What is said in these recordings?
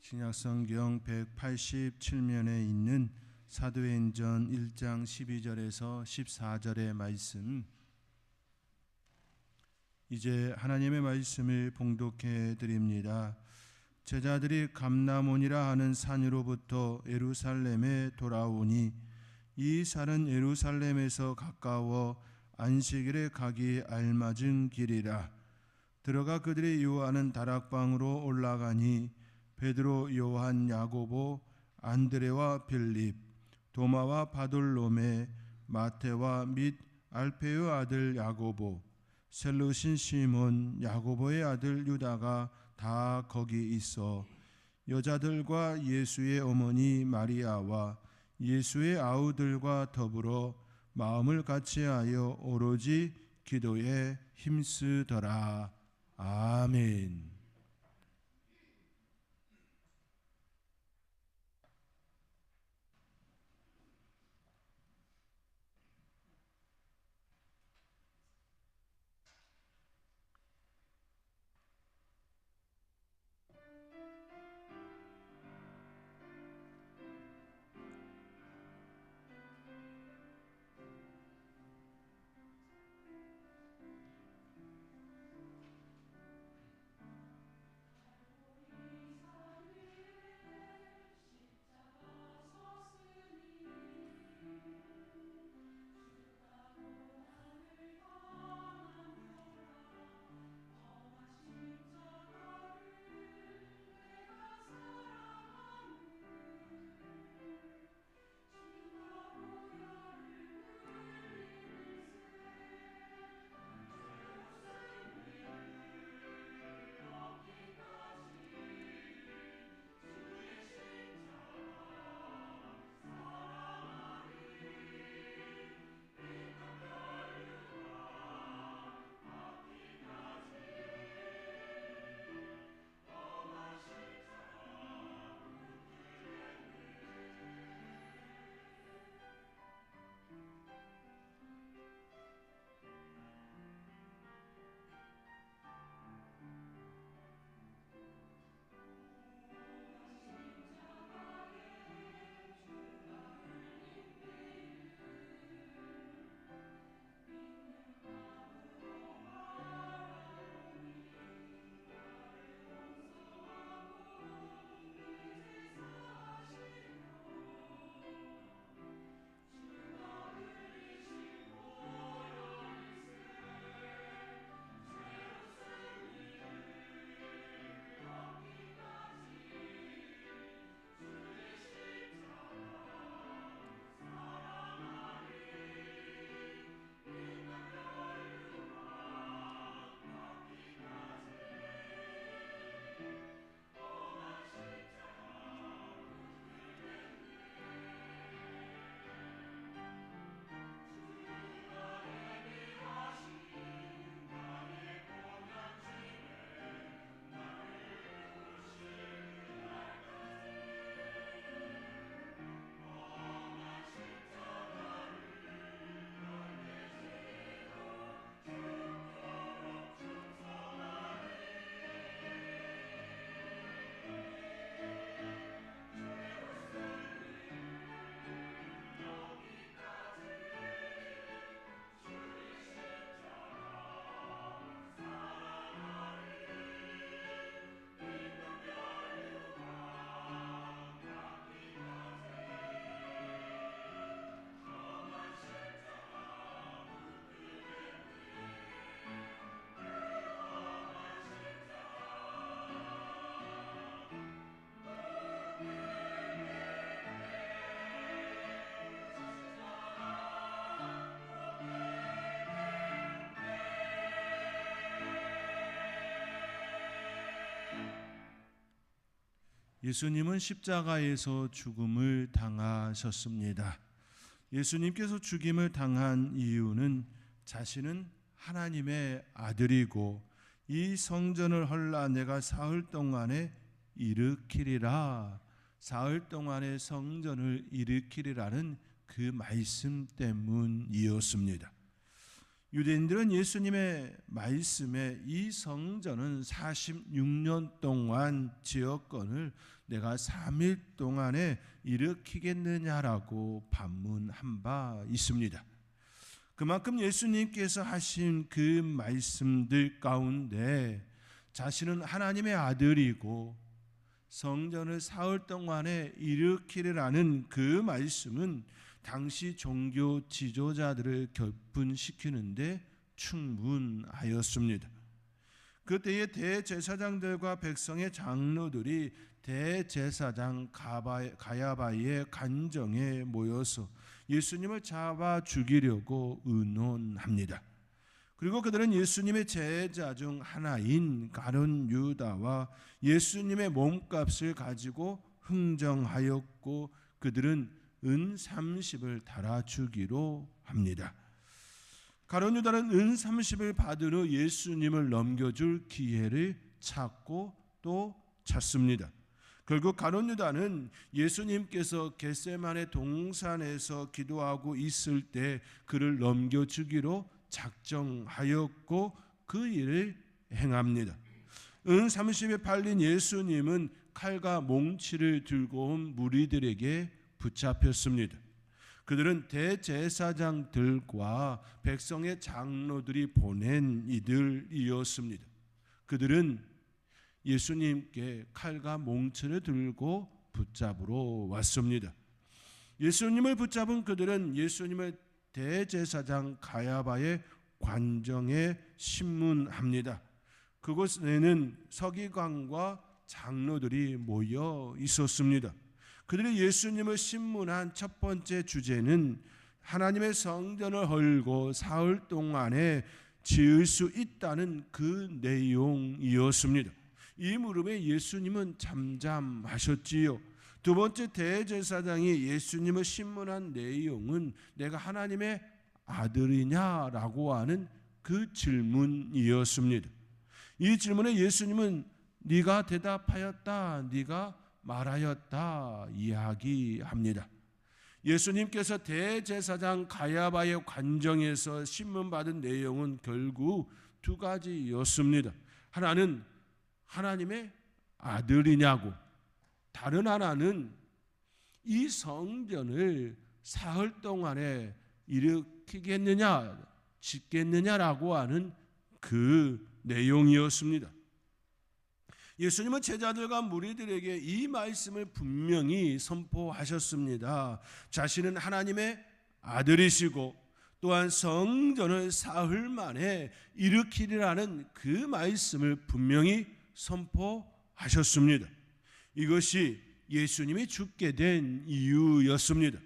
신약성경 187면에 있는 사도행전 1장 12절에서 14절의 말씀, 이제 하나님의 말씀을 봉독해 드립니다. 제자들이 감람원이라 하는 산으로부터 예루살렘에 돌아오니 이 산은 예루살렘에서 가까워 안식일에 가기 알맞은 길이라. 들어가 그들이 요하는 다락방으로 올라가니 베드로, 요한, 야고보, 안드레와 빌립, 도마와 바돌로메, 마테와 및 알페의 아들 야고보, 셀루신 시몬, 야고보의 아들 유다가 다 거기 있어 여자들과 예수의 어머니 마리아와 예수의 아우들과 더불어 마음을 같이하여 오로지 기도에 힘쓰더라. 아멘. 예수님은 십자가에서 죽음을 당하셨습니다. 예수님께서 죽임을 당한 이유는 자신은 하나님의 아들이고 이 성전을 헐라 내가 사흘 동안에 일으키리라, 사흘 동안의 성전을 일으키리라는 그 말씀 때문이었습니다. 유대인들은 예수님의 말씀에 이 성전은 46년 동안 지었건을 내가 3일 동안에 일으키겠느냐라고 반문한 바 있습니다. 그만큼 예수님께서 하신 그 말씀들 가운데 자신은 하나님의 아들이고 성전을 사흘 동안에 일으키리라는 그 말씀은 당시 종교 지도자들을 결분시키는데 충분하였습니다. 그때의 대제사장들과 백성의 장로들이 대제사장 가야바의 관정에 모여서 예수님을 잡아 죽이려고 의논합니다. 그리고 그들은 예수님의 제자 중 하나인 가룟 유다와 예수님의 몸값을 가지고 흥정하였고 그들은 은 30을 달아주기로 합니다. 가룟 유다는 은 30을 받은 후 예수님을 넘겨줄 기회를 찾고 또 찾습니다. 결국 가룟 유다는 예수님께서 겟세마네 동산에서 기도하고 있을 때 그를 넘겨주기로 작정하였고 그 일을 행합니다. 은 30에 팔린 예수님은 칼과 몽치를 들고 온 무리들에게 붙잡혔습니다. 그들은 대제사장들과 백성의 장로들이 보낸 이들이었습니다. 그들은 예수님께 칼과 몽치를 들고 붙잡으러 왔습니다. 예수님을 붙잡은 그들은 예수님을 대제사장 가야바의 관정에 신문합니다. 그곳에는 서기관과 장로들이 모여 있었습니다. 그들이 예수님을 신문한 첫 번째 주제는 하나님의 성전을 헐고 사흘 동안에 지을 수 있다는 그 내용이었습니다. 이 물음에 예수님은 잠잠하셨지요. 두 번째 대제사장이 예수님을 신문한 내용은 내가 하나님의 아들이냐라고 하는 그 질문이었습니다. 이 질문에 예수님은 네가 대답하였다, 네가 말하였다 이야기합니다. 예수님께서 대제사장 가야바의 관정에서 신문받은 내용은 결국 두 가지였습니다. 하나는 하나님의 아들이냐고, 다른 하나는 이 성전을 사흘 동안에 일으키겠느냐, 짓겠느냐라고 하는 그 내용이었습니다. 예수님은 제자들과 무리들에게 이 말씀을 분명히 선포하셨습니다. 자신은 하나님의 아들이시고 또한 성전을 사흘 만에 일으키리라는 그 말씀을 분명히 선포하셨습니다. 이것이 예수님이 죽게 된 이유였습니다.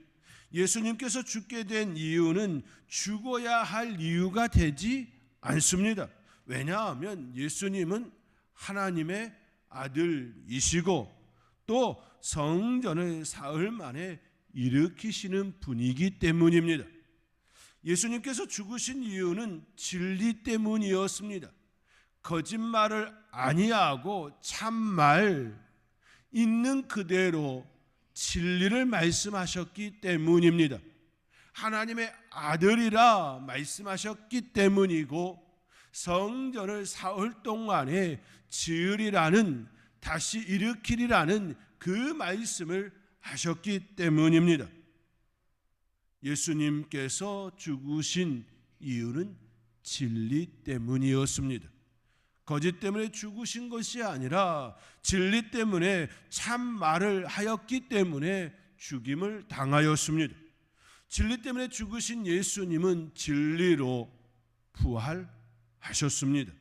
예수님께서 죽게 된 이유는 죽어야 할 이유가 되지 않습니다. 왜냐하면 예수님은 하나님의 아들이시고 또 성전을 사흘 만에 일으키시는 분이기 때문입니다. 예수님께서 죽으신 이유는 진리 때문이었습니다. 거짓말을 아니하고 참말 있는 그대로 진리를 말씀하셨기 때문입니다. 하나님의 아들이라 말씀하셨기 때문이고 성전을 사흘 동안에 지으리라는, 다시 일으키리라는 그 말씀을 하셨기 때문입니다. 예수님께서 죽으신 이유는 진리 때문이었습니다. 거짓 때문에 죽으신 것이 아니라 진리 때문에 참말을 하였기 때문에 죽임을 당하였습니다. 진리 때문에 죽으신 예수님은 진리로 부활하셨습니다.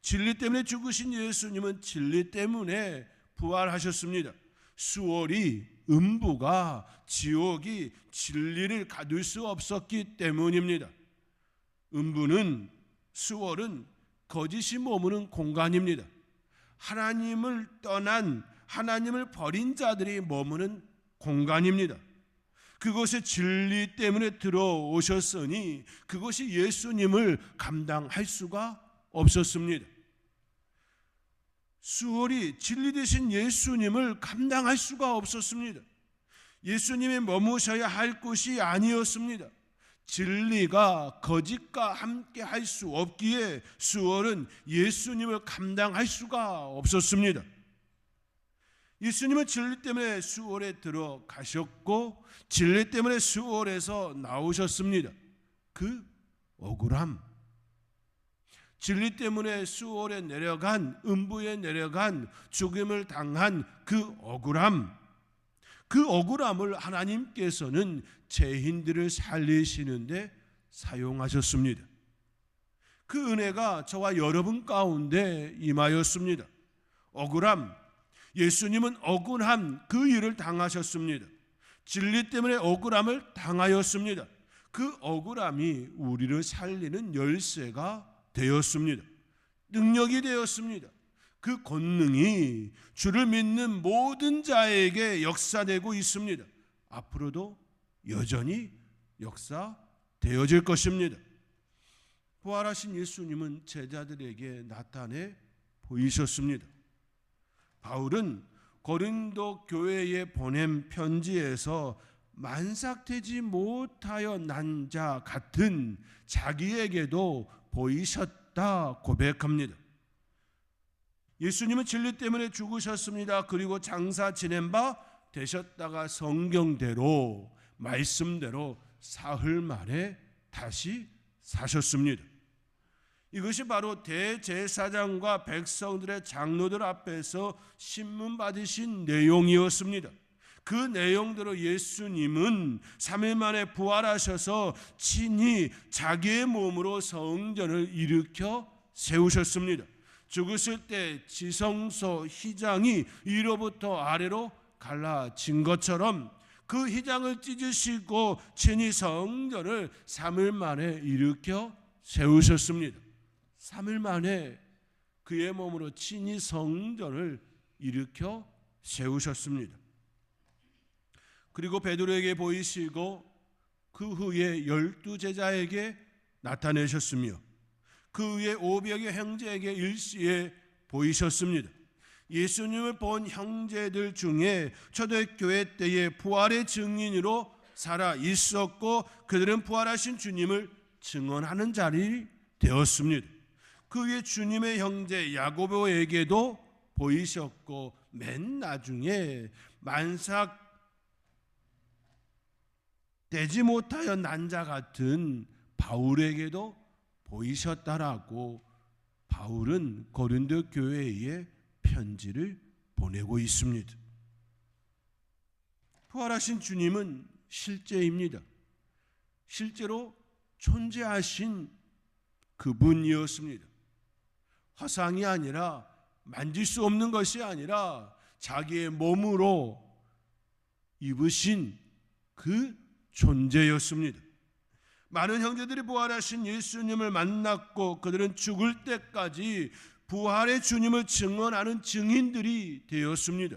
진리 때문에 죽으신 예수님은 진리 때문에 부활하셨습니다. 수월이, 음부가, 지옥이 진리를 가둘 수 없었기 때문입니다. 음부는, 수월은 거짓이 머무는 공간입니다. 하나님을 떠난, 하나님을 버린 자들이 머무는 공간입니다. 그것에 진리 때문에 들어오셨으니 그것이 예수님을 감당할 수가 없었습니다. 수월이 진리 되신 예수님을 감당할 수가 없었습니다. 예수님이 머무셔야 할 곳이 아니었습니다. 진리가 거짓과 함께 할 수 없기에 수월은 예수님을 감당할 수가 없었습니다. 예수님은 진리 때문에 수월에 들어가셨고 진리 때문에 수월에서 나오셨습니다. 그 억울함, 진리 때문에 수월에 내려간, 음부에 내려간, 죽음을 당한 그 억울함, 그 억울함을 하나님께서는 죄인들을 살리시는데 사용하셨습니다. 그 은혜가 저와 여러분 가운데 임하였습니다. 억울함, 예수님은 억울한 그 일을 당하셨습니다. 진리 때문에 억울함을 당하였습니다. 그 억울함이 우리를 살리는 열쇠가 되었습니다. 능력이 되었습니다. 그 권능이 주를 믿는 모든 자에게 역사되고 있습니다. 앞으로도 여전히 역사되어질 것입니다. 부활하신 예수님은 제자들에게 나타내 보이셨습니다. 바울은 고린도 교회에 보낸 편지에서 만삭되지 못하여 난 자 같은 자기에게도 보이셨다 고백합니다. 예수님은 진리 때문에 죽으셨습니다. 그리고 장사 지낸 바 되셨다가 성경대로 말씀대로 사흘 만에 다시 사셨습니다. 이것이 바로 대제사장과 백성들의 장로들 앞에서 신문 받으신 내용이었습니다. 그 내용대로 예수님은 3일 만에 부활하셔서 친히 자기의 몸으로 성전을 일으켜 세우셨습니다. 죽으실 때 지성소 휘장이 위로부터 아래로 갈라진 것처럼 그 휘장을 찢으시고 친히 성전을 3일 만에 일으켜 세우셨습니다. 3일 만에 그의 몸으로 친히 성전을 일으켜 세우셨습니다. 그리고 베드로에게 보이시고 그 후에 12제자에게 나타내셨으며 그 후에 500여 형제에게 일시에 보이셨습니다. 예수님을 본 형제들 중에 초대교회 때에 부활의 증인으로 살아 있었고 그들은 부활하신 주님을 증언하는 자리 되었습니다. 그 후에 주님의 형제 야고보에게도 보이셨고 맨 나중에 만삭되지 못하여 난 자 같은 바울에게도 보이셨다라고 바울은 고린도 교회에 편지를 보내고 있습니다. 부활하신 주님은 실제입니다. 실제로 존재하신 그분이었습니다. 화상이 아니라 만질 수 없는 것이 아니라 자기의 몸으로 입으신 그 존재였습니다. 많은 형제들이 부활하신 예수님을 만났고 그들은 죽을 때까지 부활의 주님을 증언하는 증인들이 되었습니다.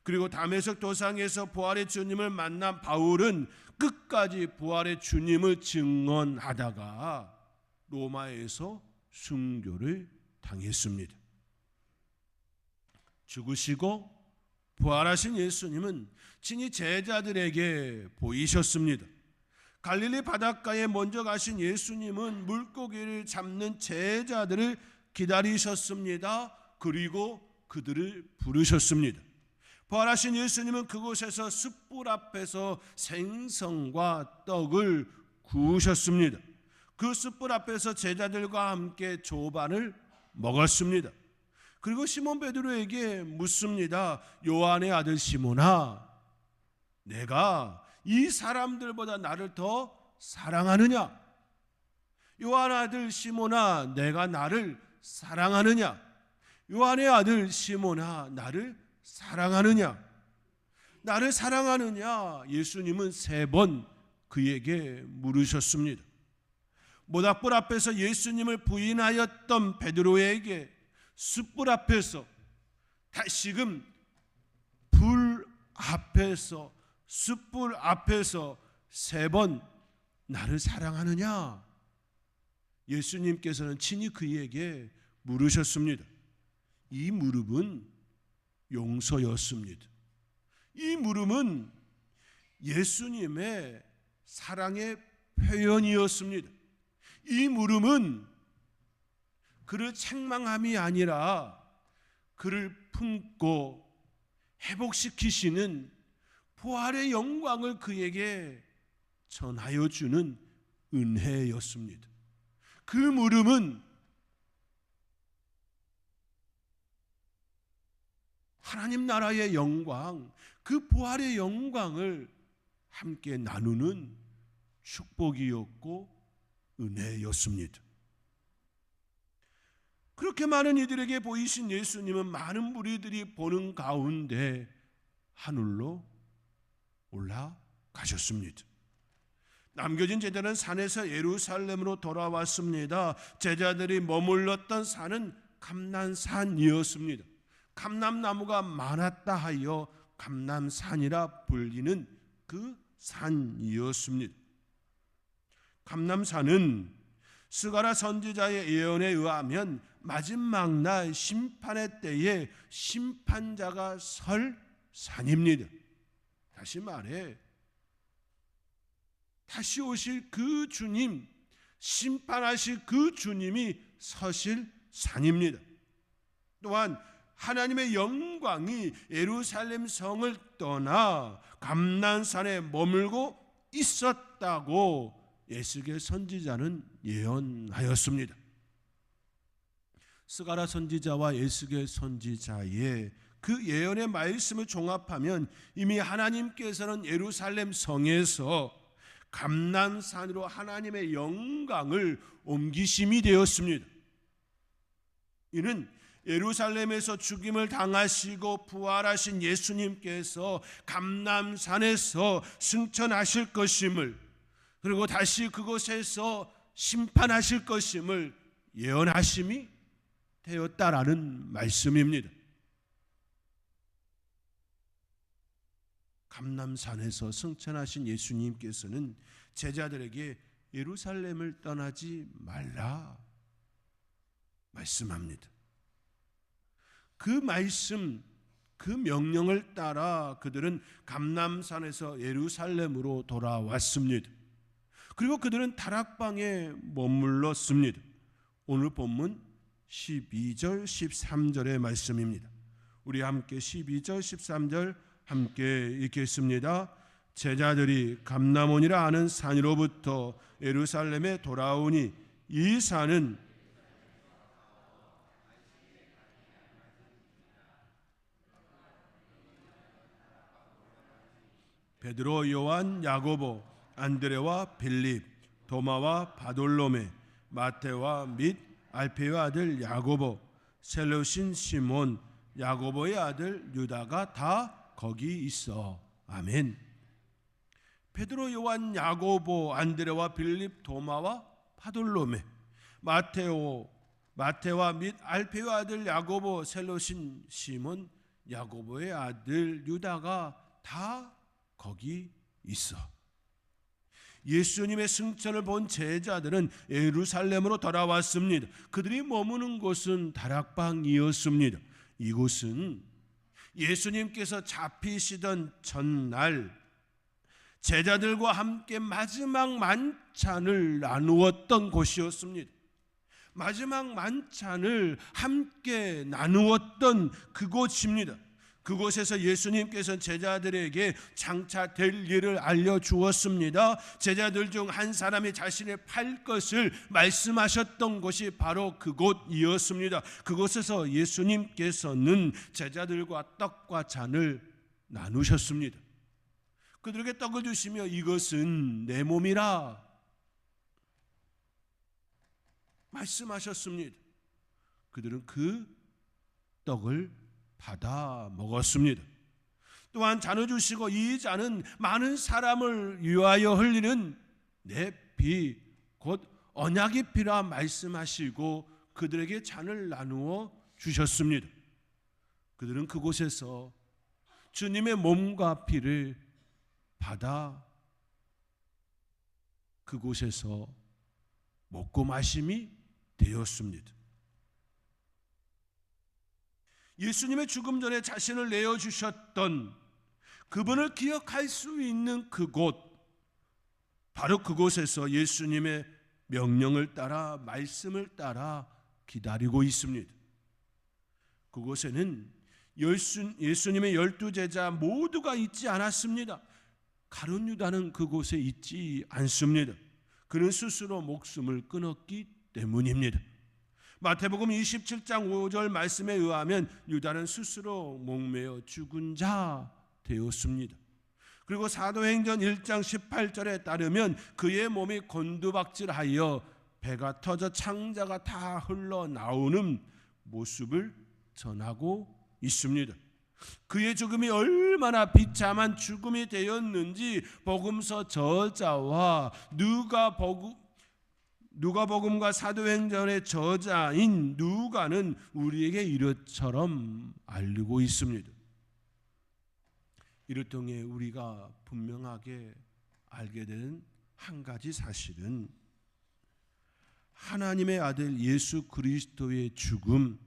그리고 다메섹 도상에서 부활의 주님을 만난 바울은 끝까지 부활의 주님을 증언하다가 로마에서 순교를 당했습니다. 죽으시고 부활하신 예수님은 친히 제자들에게 보이셨습니다. 갈릴리 바닷가에 먼저 가신 예수님은 물고기를 잡는 제자들을 기다리셨습니다. 그리고 그들을 부르셨습니다. 부활하신 예수님은 그곳에서 숯불 앞에서 생선과 떡을 구우셨습니다. 그 숯불 앞에서 제자들과 함께 조반을 먹었습니다. 그리고 시몬 베드로에게 묻습니다. 요한의 아들 시몬아, 내가 이 사람들보다 나를 더 사랑하느냐? 요한의 아들 시몬아, 내가 나를 사랑하느냐? 요한의 아들 시몬아, 나를 사랑하느냐? 나를 사랑하느냐? 예수님은 3번 그에게 물으셨습니다. 모닥불 앞에서 예수님을 부인하였던 베드로에게 숯불 앞에서 다시금 불 앞에서 숯불 앞에서 3번 나를 사랑하느냐? 예수님께서는 친히 그에게 물으셨습니다. 이 물음은 용서였습니다. 이 물음은 예수님의 사랑의 표현이었습니다. 이 물음은 그를 책망함이 아니라 그를 품고 회복시키시는 부활의 영광을 그에게 전하여 주는 은혜였습니다. 그 물음은 하나님 나라의 영광, 그 부활의 영광을 함께 나누는 축복이었고 은혜였습니다. 그렇게 많은 이들에게 보이신 예수님은 많은 무리들이 보는 가운데 하늘로 올라가셨습니다. 남겨진 제자는 산에서 예루살렘으로 돌아왔습니다. 제자들이 머물렀던 산은 감람산이었습니다. 감람나무가 많았다 하여 감람산이라 불리는 그 산이었습니다. 감람산은 스가랴 선지자의 예언에 의하면 마지막 날 심판의 때에 심판자가 설 산입니다. 다시 말해 다시 오실 그 주님, 심판하실 그 주님이 서실 산입니다. 또한 하나님의 영광이 예루살렘 성을 떠나 감람산에 머물고 있었다고 에스겔 선지자는 예언하였습니다. 스가랴 선지자와 에스겔 선지자의 그 예언의 말씀을 종합하면 이미 하나님께서는 예루살렘 성에서 감람산으로 하나님의 영광을 옮기심이 되었습니다. 이는 예루살렘에서 죽임을 당하시고 부활하신 예수님께서 감람산에서 승천하실 것임을, 그리고 다시 그곳에서 심판하실 것임을 예언하심이 되었다라는 말씀입니다. 감람산에서 승천하신 예수님께서는 제자들에게 예루살렘을 떠나지 말라 말씀합니다. 그 말씀, 그 명령을 따라 그들은 감람산에서 예루살렘으로 돌아왔습니다. 그리고 그들은 다락방에 머물렀습니다. 오늘 본문 12절 13절의 말씀입니다. 우리 함께 12절 13절 함께 읽겠습니다. 제자들이 감람원이라 하는 산으로부터 예루살렘에 돌아오니 이 산은 베드로, 요한, 야고보, 안드레와 빌립, 도마와 바돌로메, 마테와 및 알페의 아들 야고보, 셀로신 시몬, 야고보의 아들 유다가 다 거기 있어. 아멘. 베드로, 요한, 야고보, 안드레와 빌립, 도마와 바돌로메, 마테와 및 알페의 아들 야고보, 셀로신 시몬, 야고보의 아들 유다가 다 거기 있어. 예수님의 승천을 본 제자들은 예루살렘으로 돌아왔습니다. 그들이 머무는 곳은 다락방이었습니다. 이곳은 예수님께서 잡히시던 전날 제자들과 함께 마지막 만찬을 나누었던 곳이었습니다. 마지막 만찬을 함께 나누었던 그곳입니다. 그곳에서 예수님께서 제자들에게 장차 될 일을 알려주었습니다. 제자들 중 한 사람이 자신의 팔 것을 말씀하셨던 곳이 바로 그곳이었습니다. 그곳에서 예수님께서는 제자들과 떡과 잔을 나누셨습니다. 그들에게 떡을 주시며 이것은 내 몸이라 말씀하셨습니다. 그들은 그 떡을 받아 먹었습니다. 또한 잔을 주시고 이 잔은 많은 사람을 위하여 흘리는 내 피 곧 언약의 피라 말씀하시고 그들에게 잔을 나누어 주셨습니다. 그들은 그곳에서 주님의 몸과 피를 받아 그곳에서 먹고 마심이 되었습니다. 예수님의 죽음 전에 자신을 내어주셨던 그분을 기억할 수 있는 그곳, 바로 그곳에서 예수님의 명령을 따라 말씀을 따라 기다리고 있습니다. 그곳에는 예수님의 12제자 모두가 있지 않았습니다. 가룟 유다는 그곳에 있지 않습니다. 그는 스스로 목숨을 끊었기 때문입니다. 마태복음 27장 5절 말씀에 의하면 유다는 스스로 목매어 죽은 자 되었습니다. 그리고 사도행전 1장 18절에 따르면 그의 몸이 곤두박질하여 배가 터져 창자가 다 흘러나오는 모습을 전하고 있습니다. 그의 죽음이 얼마나 비참한 죽음이 되었는지 복음서 저자와 누가복음과 사도행전의 저자인 누가는 우리에게 이것처럼 알리고 있습니다. 이를 통해 우리가 분명하게 알게 된 한 가지 사실은 하나님의 아들 예수 그리스도의 죽음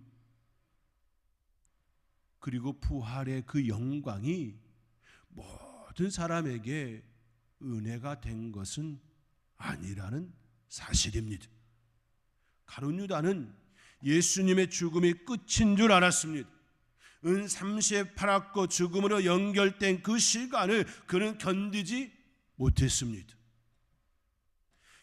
그리고 부활의 그 영광이 모든 사람에게 은혜가 된 것은 아니라는 사실입니다. 가룟 유다는 예수님의 죽음이 끝인 줄 알았습니다. 은 30에 팔았고 죽음으로 연결된 그 시간을 그는 견디지 못했습니다.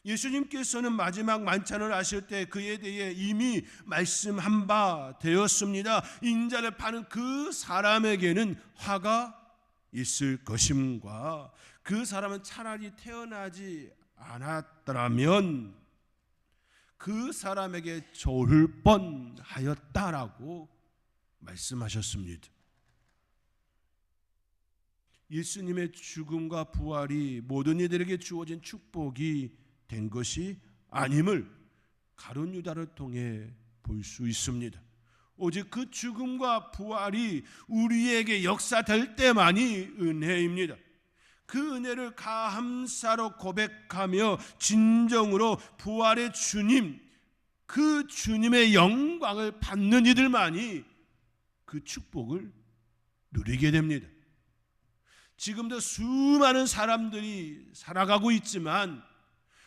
예수님께서는 마지막 만찬을 하실 때 그에 대해 이미 말씀한 바 되었습니다. 인자를 파는 그 사람에게는 화가 있을 것임과 그 사람은 차라리 태어나지 않았더라면 그 사람에게 좋을 뻔하였다라고 말씀하셨습니다. 예수님의 죽음과 부활이 모든 이들에게 주어진 축복이 된 것이 아님을 가룟 유다를 통해 볼 수 있습니다. 오직 그 죽음과 부활이 우리에게 역사될 때만이 은혜입니다. 그 은혜를 감사로 고백하며 진정으로 부활의 주님, 그 주님의 영광을 받는 이들만이 그 축복을 누리게 됩니다. 지금도 수많은 사람들이 살아가고 있지만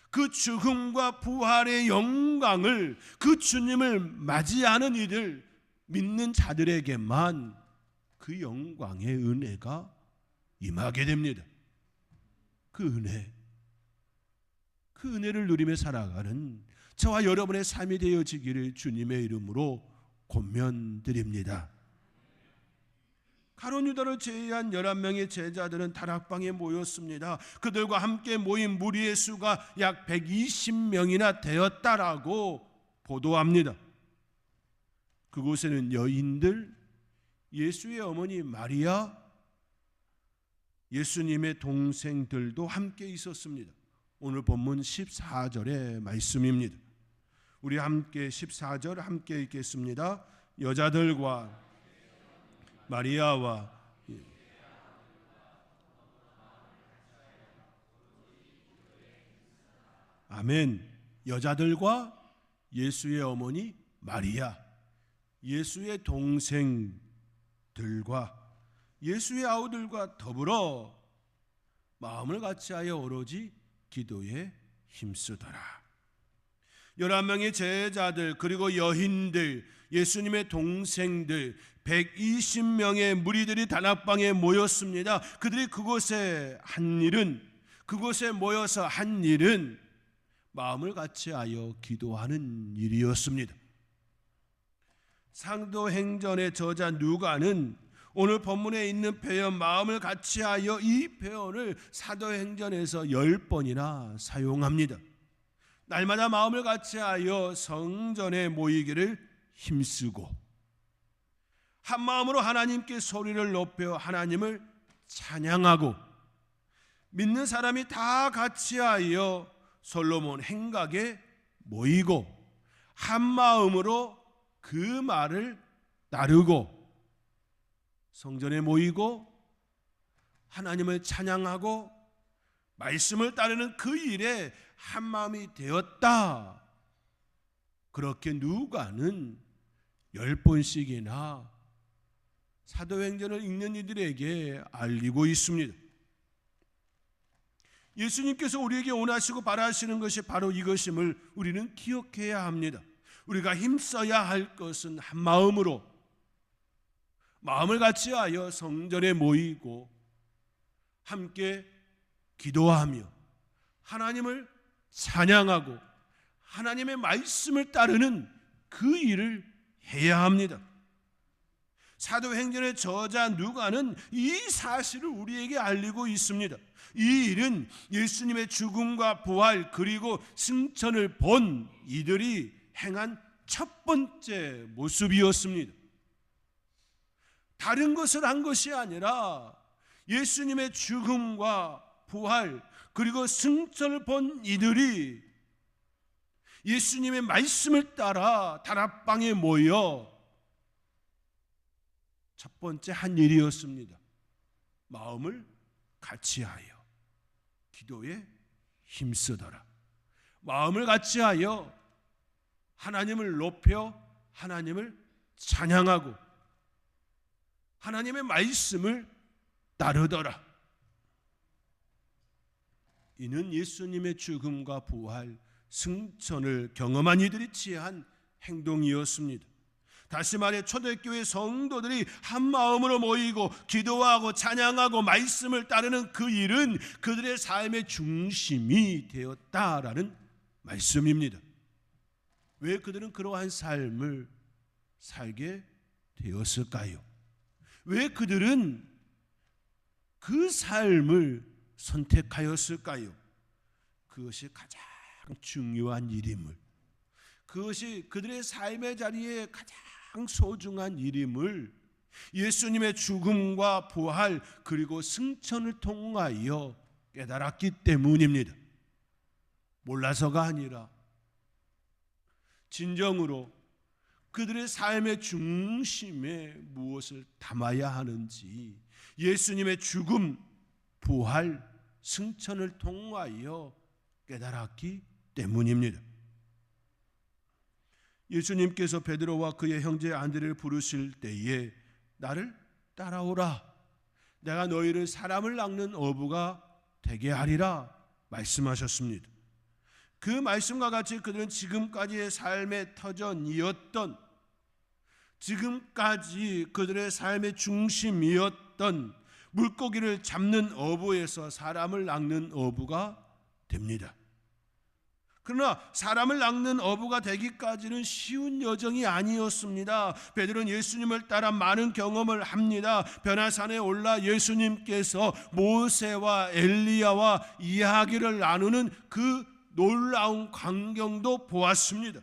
그 죽음과 부활의 영광을, 그 주님을 맞이하는 이들, 믿는 자들에게만 그 영광의 은혜가 임하게 됩니다. 그 은혜를 누리며 살아가는 저와 여러분의 삶이 되어지기를 주님의 이름으로 권면드립니다. 가룟 유다를 제외한 11명의 제자들은 다락방에 모였습니다. 그들과 함께 모인 무리의 수가 약 120명이나 되었다라고 보도합니다. 그곳에는 여인들, 예수의 어머니 마리아, 예수님의 동생들도 함께 있었습니다. 오늘 본문 14절의 말씀입니다. 우리 함께 14절 함께 읽겠습니다. 여자들과 마리아와 아멘. 여자들과 예수의 어머니 마리아, 예수의 동생들과 예수의 아우들과 더불어 마음을 같이하여 오로지 기도에 힘쓰더라. 11명의 제자들 그리고 여인들, 예수님의 동생들 120명의 무리들이 다락방에 모였습니다. 그들이 그곳에 모여서 한 일은 마음을 같이하여 기도하는 일이었습니다. 사도행전의 저자 누가는 오늘 본문에 있는 표현 마음을 같이하여 이 표현을 사도행전에서 10번이나 사용합니다. 날마다 마음을 같이하여 성전에 모이기를 힘쓰고 한 마음으로 하나님께 소리를 높여 하나님을 찬양하고 믿는 사람이 다 같이하여 솔로몬 행각에 모이고 한 마음으로 그 말을 따르고 성전에 모이고 하나님을 찬양하고 말씀을 따르는 그 일에 한 마음이 되었다. 그렇게 누가는 10번씩이나 사도행전을 읽는 이들에게 알리고 있습니다. 예수님께서 우리에게 원하시고 바라시는 것이 바로 이것임을 우리는 기억해야 합니다. 우리가 힘써야 할 것은 한 마음으로 마음을 같이하여 성전에 모이고 함께 기도하며 하나님을 찬양하고 하나님의 말씀을 따르는 그 일을 해야 합니다. 사도행전의 저자 누가는 이 사실을 우리에게 알리고 있습니다. 이 일은 예수님의 죽음과 부활 그리고 승천을 본 이들이 행한 첫 번째 모습이었습니다. 다른 것을 한 것이 아니라 예수님의 죽음과 부활 그리고 승천을 본 이들이 예수님의 말씀을 따라 다락방에 모여 첫 번째 한 일이었습니다. 마음을 같이하여 기도에 힘쓰더라. 마음을 같이하여 하나님을 높여 하나님을 찬양하고 하나님의 말씀을 따르더라. 이는 예수님의 죽음과 부활, 승천을 경험한 이들이 취한 행동이었습니다. 다시 말해 초대교회 성도들이 한 마음으로 모이고 기도하고 찬양하고 말씀을 따르는 그 일은 그들의 삶의 중심이 되었다라는 말씀입니다. 왜 그들은 그러한 삶을 살게 되었을까요? 왜 그들은 그 삶을 선택하였을까요? 그것이 가장 중요한 일임을, 그것이 그들의 삶의 자리에 가장 소중한 일임을 예수님의 죽음과 부활 그리고 승천을 통하여 깨달았기 때문입니다. 몰라서가 아니라 진정으로 그들의 삶의 중심에 무엇을 담아야 하는지 예수님의 죽음, 부활, 승천을 통하여 깨달았기 때문입니다. 예수님께서 베드로와 그의 형제 안드레를 부르실 때에 나를 따라오라, 내가 너희를 사람을 낚는 어부가 되게 하리라 말씀하셨습니다. 그 말씀과 같이 그들은 지금까지의 삶의 터전이었던, 지금까지 그들의 삶의 중심이었던 물고기를 잡는 어부에서 사람을 낚는 어부가 됩니다. 그러나 사람을 낚는 어부가 되기까지는 쉬운 여정이 아니었습니다. 베드로는 예수님을 따라 많은 경험을 합니다. 변화산에 올라 예수님께서 모세와 엘리야와 이야기를 나누는 그 놀라운 광경도 보았습니다.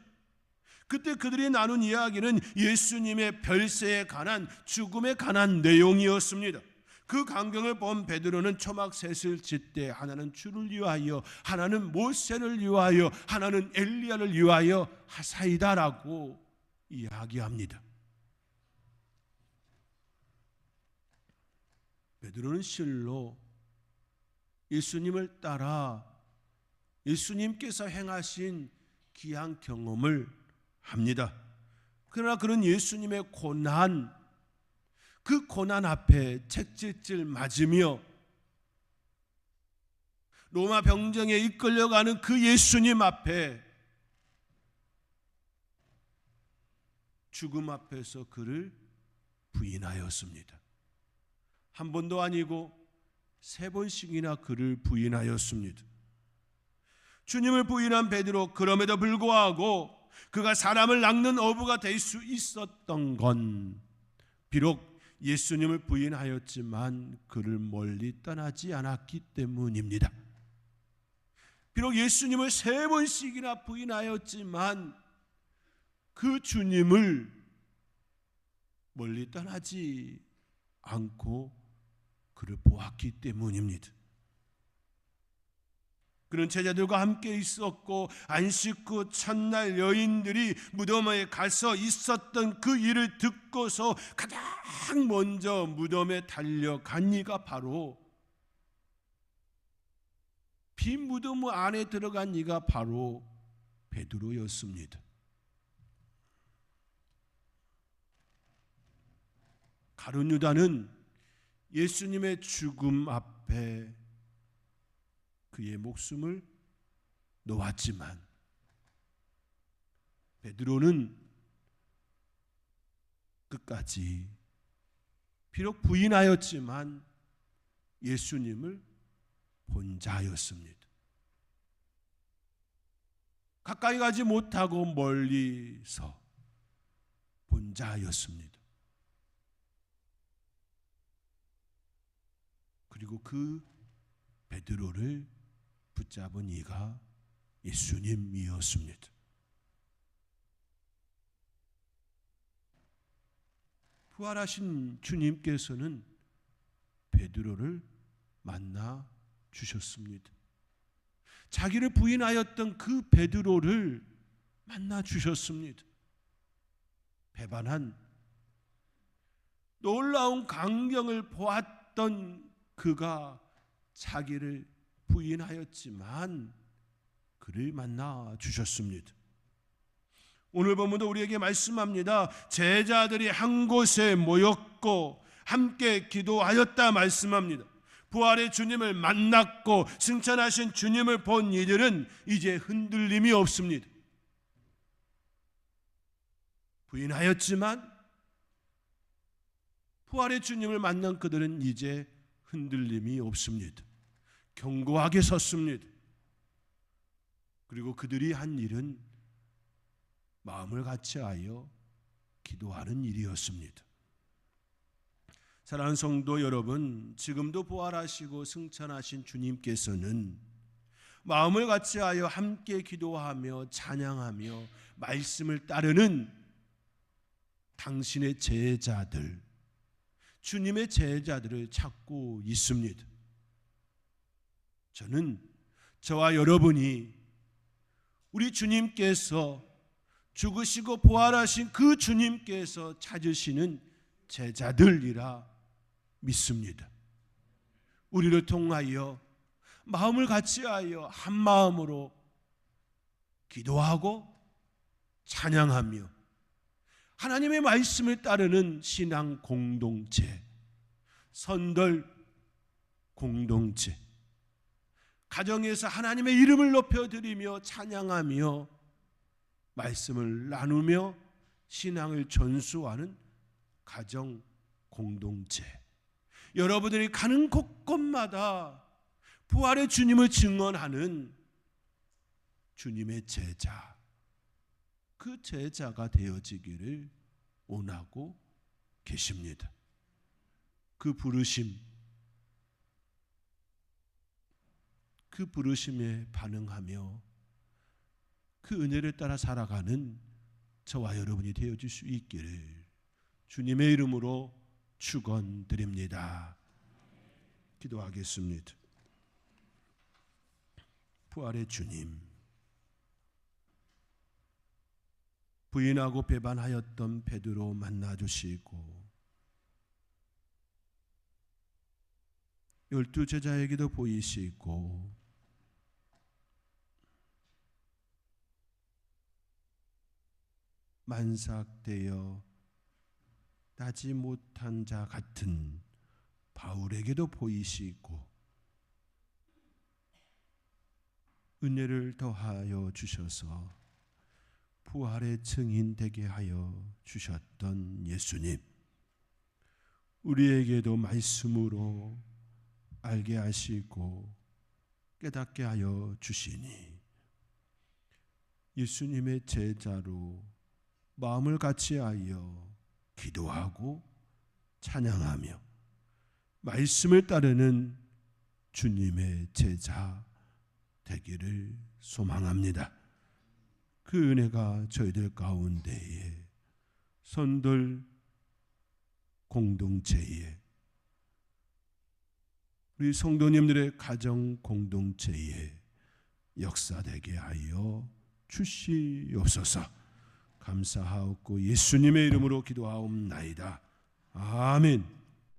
그때 그들이 나눈 이야기는 예수님의 별세에 관한, 죽음에 관한 내용이었습니다. 그 광경을 본 베드로는 초막셋을 짓되 하나는 주를 위하여, 하나는 모세를 위하여, 하나는 엘리야를 위하여 하사이다라고 이야기합니다. 베드로는 실로 예수님을 따라 예수님께서 행하신 귀한 경험을 합니다. 그러나 그는 예수님의 고난, 그 고난 앞에 채찍질 맞으며 로마 병정에 이끌려가는 그 예수님 앞에, 죽음 앞에서 그를 부인하였습니다. 한 번도 아니고 세 번씩이나 그를 부인하였습니다. 주님을 부인한 베드로, 그럼에도 불구하고 그가 사람을 낚는 어부가 될 수 있었던 건 비록 예수님을 부인하였지만 그를 멀리 떠나지 않았기 때문입니다. 비록 예수님을 세 번씩이나 부인하였지만 그 주님을 멀리 떠나지 않고 그를 보았기 때문입니다. 그는 제자들과 함께 있었고 안식 후 첫날 여인들이 무덤에 가서 있었던 그 일을 듣고서 가장 먼저 무덤에 달려간 이가 바로, 빈 무덤 안에 들어간 이가 바로 베드로였습니다. 가룟 유다는 예수님의 죽음 앞에 그의 목숨을 놓았지만 베드로는 끝까지 비록 부인하였지만 예수님을 본 자였습니다. 가까이 가지 못하고 멀리서 본 자였습니다. 그리고 그 베드로를 붙잡은 이가 예수님이었습니다. 부활하신 주님께서는 베드로를 만나 주셨습니다. 자기를 부인하였던 그 베드로를 만나 주셨습니다. 배반한 놀라운 광경을 보았던 그가 자기를 부인하였지만 그를 만나 주셨습니다. 오늘 본문도 우리에게 말씀합니다. 제자들이 한 곳에 모였고 함께 기도하였다 말씀합니다. 부활의 주님을 만났고 승천하신 주님을 본 이들은 이제 흔들림이 없습니다. 부인하였지만 부활의 주님을 만난 그들은 이제 흔들림이 없습니다. 견고하게 섰습니다. 그리고 그들이 한 일은 마음을 같이하여 기도하는 일이었습니다. 사랑하는 성도 여러분, 지금도 부활하시고 승천하신 주님께서는 마음을 같이하여 함께 기도하며 찬양하며 말씀을 따르는 당신의 제자들, 주님의 제자들을 찾고 있습니다. 저는 저와 여러분이 우리 주님께서 죽으시고 부활하신 그 주님께서 찾으시는 제자들이라 믿습니다. 우리를 통하여 마음을 같이하여 한 마음으로 기도하고 찬양하며 하나님의 말씀을 따르는 신앙 공동체, 선들 공동체, 가정에서 하나님의 이름을 높여드리며 찬양하며 말씀을 나누며 신앙을 전수하는 가정 공동체, 여러분들이 가는 곳곳마다 부활의 주님을 증언하는 주님의 제자, 그 제자가 되어지기를 원하고 계십니다. 그 부르심, 그 부르심에 반응하며 그 은혜를 따라 살아가는 저와 여러분이 되어질 수 있기를 주님의 이름으로 축원드립니다. 기도하겠습니다. 부활의 주님, 부인하고 배반하였던 베드로 만나주시고 12 제자에게도 보이시고 만삭되어 따지 못한 자 같은 바울에게도 보이시고 은혜를 더하여 주셔서 부활의 증인 되게 하여 주셨던 예수님, 우리에게도 말씀으로 알게 하시고 깨닫게 하여 주시니 예수님의 제자로 마음을 같이하여 기도하고 찬양하며 말씀을 따르는 주님의 제자 되기를 소망합니다. 그 은혜가 저희들 가운데에 선들 공동체에 우리 성도님들의 가정 공동체에 역사되게 하여 주시옵소서. 감사하옵고 예수님의 이름으로 기도하옵나이다. 아멘.